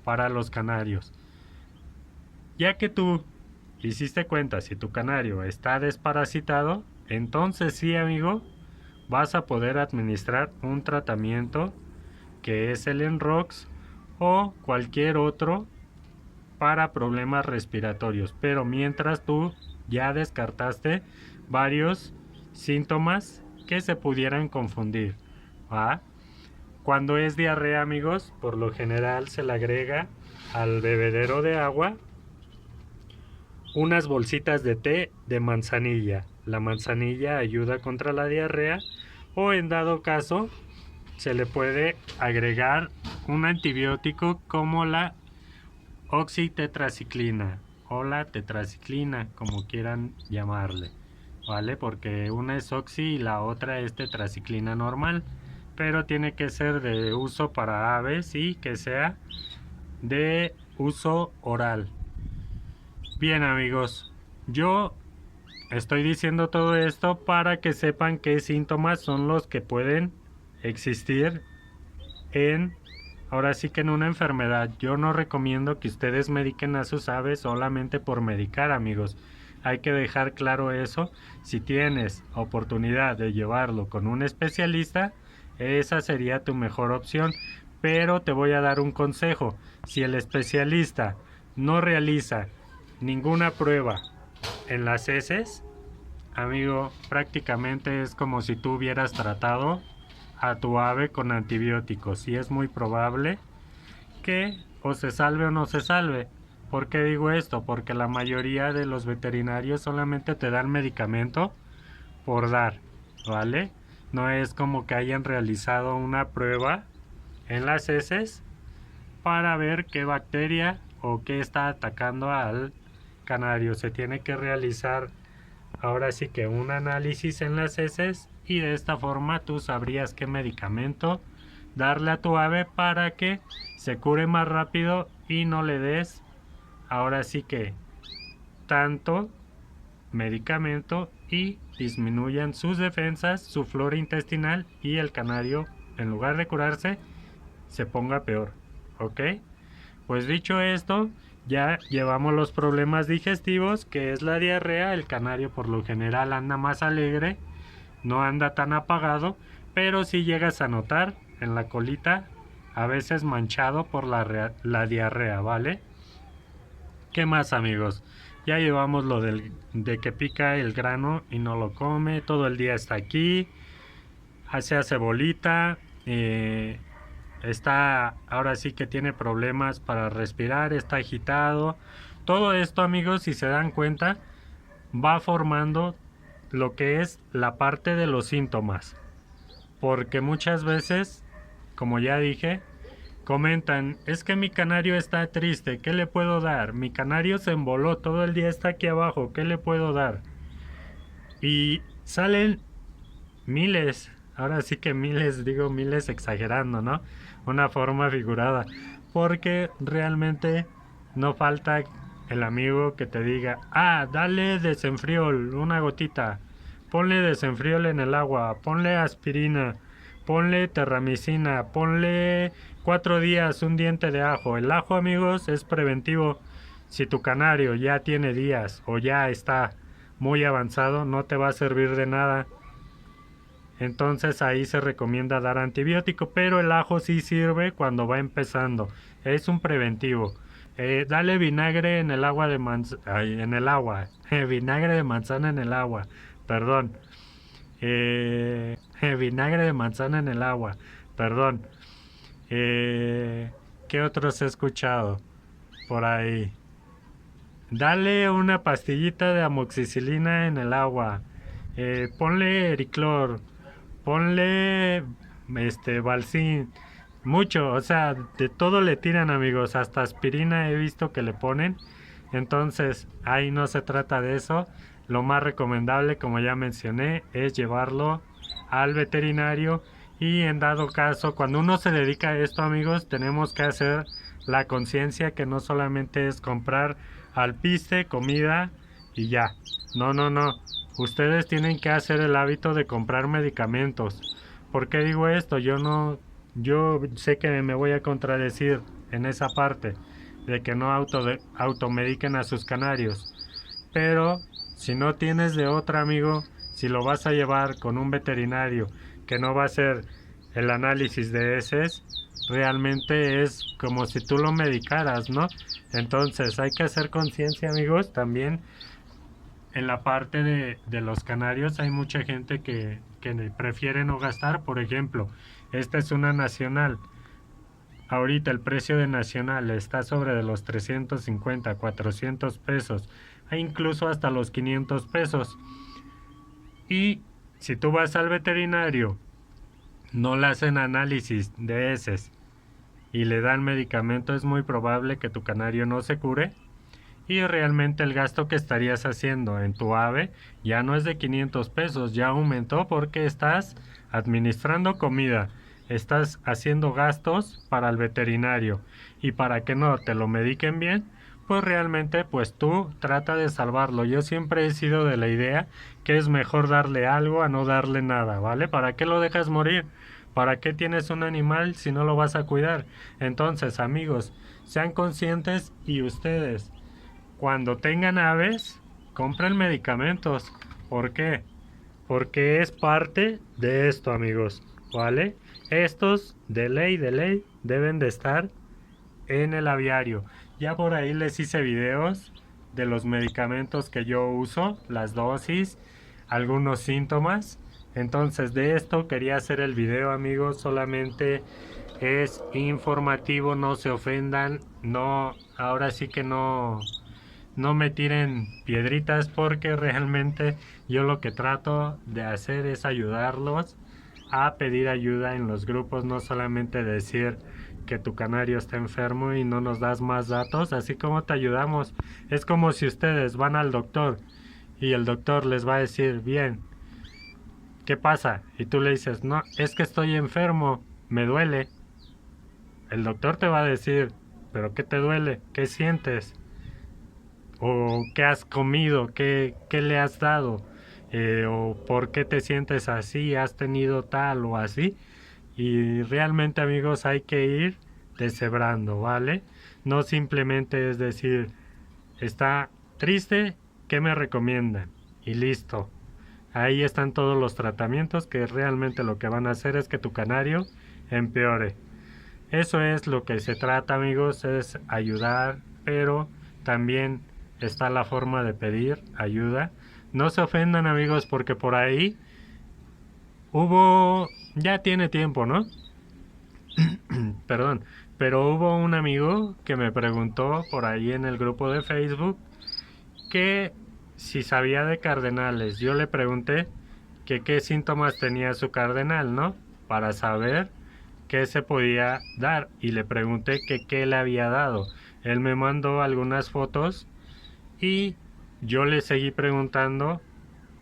para los canarios. Ya que tú hiciste cuenta si tu canario está desparasitado, entonces sí, amigo, vas a poder administrar un tratamiento que es el Enrox o cualquier otro para problemas respiratorios. Pero mientras tú ya descartaste varios síntomas que se pudieran confundir. ¿Va? Cuando es diarrea, amigos, por lo general se le agrega al bebedero de agua unas bolsitas de té de manzanilla. La manzanilla ayuda contra la diarrea, o en dado caso se le puede agregar un antibiótico como la oxitetraciclina o la tetraciclina, como quieran llamarle, ¿vale? Porque una es oxi y la otra es tetraciclina normal, pero tiene que ser de uso para aves y que sea de uso oral. Bien, amigos, yo estoy diciendo todo esto para que sepan qué síntomas son los que pueden existir ahora sí que en una enfermedad. Yo no recomiendo que ustedes mediquen a sus aves solamente por medicar, amigos. Hay que dejar claro eso. Si tienes oportunidad de llevarlo con un especialista, esa sería tu mejor opción. Pero te voy a dar un consejo. Si el especialista no realiza ninguna prueba en las heces, amigo, prácticamente es como si tú hubieras tratado a tu ave con antibióticos, y es muy probable que o se salve o no se salve. ¿Por qué digo esto? Porque la mayoría de los veterinarios solamente te dan medicamento por dar, ¿vale? No es como que hayan realizado una prueba en las heces para ver qué bacteria o qué está atacando al canario. Se tiene que realizar ahora sí que un análisis en las heces, y de esta forma tú sabrías qué medicamento darle a tu ave para que se cure más rápido y no le des ahora sí que tanto medicamento y disminuyan sus defensas, su flora intestinal, y el canario, en lugar de curarse, se ponga peor. ¿Ok? Pues dicho esto, ya llevamos los problemas digestivos, que es la diarrea. El canario por lo general anda más alegre, no anda tan apagado, pero si llegas a notar en la colita, a veces manchado por la diarrea, ¿vale? ¿Qué más, amigos? Ya llevamos lo de que pica el grano y no lo come, todo el día está aquí, se hace bolita, está, ahora sí que tiene problemas para respirar, está agitado. Todo esto, amigos, si se dan cuenta, va formando lo que es la parte de los síntomas. Porque muchas veces, como ya dije, comentan, es que mi canario está triste, ¿qué le puedo dar? Mi canario se emboló, todo el día está aquí abajo, ¿qué le puedo dar? Y salen miles, ahora sí que miles, digo miles exagerando, ¿no? Una forma figurada, porque realmente no falta el amigo que te diga, ah, dale desenfriol, una gotita, ponle desenfriol en el agua, ponle aspirina, ponle terramicina, ponle 4 días un diente de ajo. El ajo, amigos, es preventivo. Si tu canario ya tiene días o ya está muy avanzado, no te va a servir de nada. Entonces ahí se recomienda dar antibiótico, pero el ajo sí sirve cuando va empezando. Es un preventivo. Dale vinagre en el agua de manzana, en el agua. Vinagre de manzana en el agua. Perdón. Vinagre de manzana en el agua. Perdón. ¿Qué otros he escuchado por ahí? Dale una pastillita de amoxicilina en el agua. Ponle ericlor. Ponle Balsín. Mucho, o sea, de todo le tiran, amigos, hasta aspirina he visto que le ponen. Entonces ahí no se trata de eso. Lo más recomendable, como ya mencioné, es llevarlo al veterinario. Y en dado caso, cuando uno se dedica a esto, amigos, tenemos que hacer la conciencia que no solamente es comprar alpiste, comida y ya. No, no, no. Ustedes tienen que hacer el hábito de comprar medicamentos. ¿Por qué digo esto? Yo sé que me voy a contradecir en esa parte, de que no automediquen a sus canarios. Pero si no tienes de otra, amigo, si lo vas a llevar con un veterinario que no va a hacer el análisis de heces, realmente es como si tú lo medicaras, ¿no? Entonces hay que hacer conciencia, amigos, también en la parte de los canarios hay mucha gente que prefiere no gastar. Por ejemplo, esta es una nacional. Ahorita el precio de nacional está sobre de los 350, 400 pesos, e incluso hasta los 500 pesos. Y si tú vas al veterinario, no le hacen análisis de heces y le dan medicamento, es muy probable que tu canario no se cure. Y realmente el gasto que estarías haciendo en tu ave ya no es de 500 pesos, ya aumentó porque estás administrando comida, estás haciendo gastos para el veterinario, y para que no te lo mediquen bien, pues realmente pues tú trata de salvarlo. Yo siempre he sido de la idea que es mejor darle algo a no darle nada, ¿vale? ¿Para qué lo dejas morir? ¿Para qué tienes un animal si no lo vas a cuidar? Entonces, amigos, sean conscientes, y ustedes cuando tengan aves, compren medicamentos. ¿Por qué? Porque es parte de esto, amigos, ¿vale? Estos de ley, deben de estar en el aviario. Ya por ahí les hice videos de los medicamentos que yo uso, las dosis, algunos síntomas. Entonces de esto quería hacer el video, amigos. Solamente es informativo, no se ofendan, no, ahora sí que no me tiren piedritas, porque realmente yo lo que trato de hacer es ayudarlos a pedir ayuda en los grupos, no solamente decir que tu canario está enfermo y no nos das más datos, así como te ayudamos. Es como si ustedes van al doctor y el doctor les va a decir, bien, ¿qué pasa? Y tú le dices, no, es que estoy enfermo, me duele. El doctor te va a decir, ¿pero qué te duele? ¿Qué sientes? ¿O qué has comido? ¿Qué le has dado? ¿O por qué te sientes así? ¿Has tenido tal o así? Y realmente, amigos, hay que ir deshebrando, ¿vale? No simplemente es decir, está triste, ¿qué me recomiendan? Y listo. Ahí están todos los tratamientos que realmente lo que van a hacer es que tu canario empeore. Eso es lo que se trata, amigos, es ayudar, pero también está la forma de pedir ayuda. No se ofendan, amigos, porque por ahí ya tiene tiempo, ¿no? Perdón, pero hubo un amigo que me preguntó por ahí en el grupo de Facebook que si sabía de cardenales. Yo le pregunté que qué síntomas tenía su cardenal, ¿no? Para saber qué se podía dar, y le pregunté que qué le había dado. Él me mandó algunas fotos y yo le seguí preguntando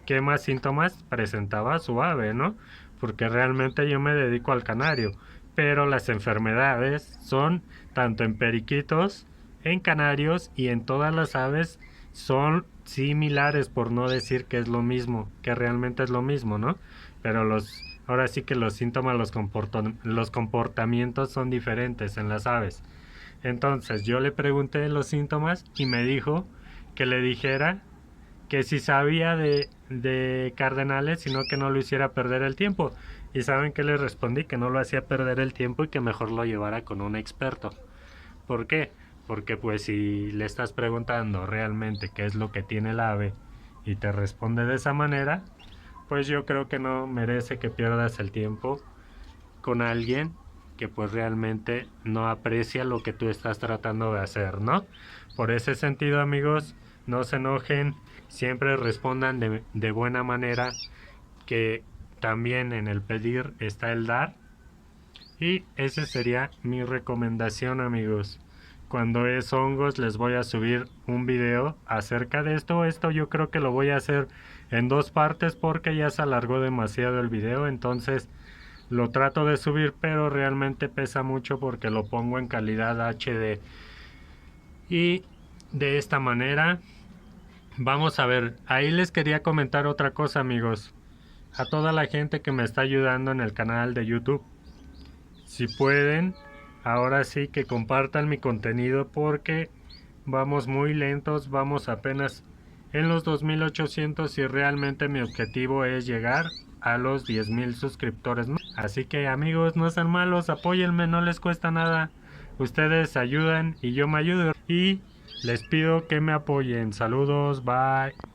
qué más síntomas presentaba su ave, ¿no? Porque realmente yo me dedico al canario, pero las enfermedades son tanto en periquitos, en canarios y en todas las aves son similares, por no decir que es lo mismo, que realmente es lo mismo, ¿no? Pero ahora sí que los síntomas, los comportamientos son diferentes en las aves. Entonces yo le pregunté los síntomas y me dijo que le dijera que si sabía de cardenales, sino que no lo hiciera perder el tiempo. Y saben que le respondí, que no lo hacía perder el tiempo y que mejor lo llevara con un experto. ¿Por qué? Porque pues si le estás preguntando realmente qué es lo que tiene el ave y te responde de esa manera, pues yo creo que no merece que pierdas el tiempo con alguien que pues realmente no aprecia lo que tú estás tratando de hacer, ¿no? Por ese sentido, amigos, no se enojen, siempre respondan de buena manera, que también en el pedir está el dar. Y esa sería mi recomendación, amigos. Cuando es hongos les voy a subir un video acerca de esto. Esto yo creo que lo voy a hacer en dos partes porque ya se alargó demasiado el video. Entonces lo trato de subir, pero realmente pesa mucho porque lo pongo en calidad HD. Y de esta manera, vamos a ver, ahí les quería comentar otra cosa, amigos. A toda la gente que me está ayudando en el canal de YouTube, si pueden, ahora sí que compartan mi contenido porque vamos muy lentos, vamos apenas en los 2800 y realmente mi objetivo es llegar a los 10,000 suscriptores. Así que amigos, no sean malos, apóyenme, no les cuesta nada. Ustedes ayudan y yo me ayudo. Y les pido que me apoyen. Saludos, bye.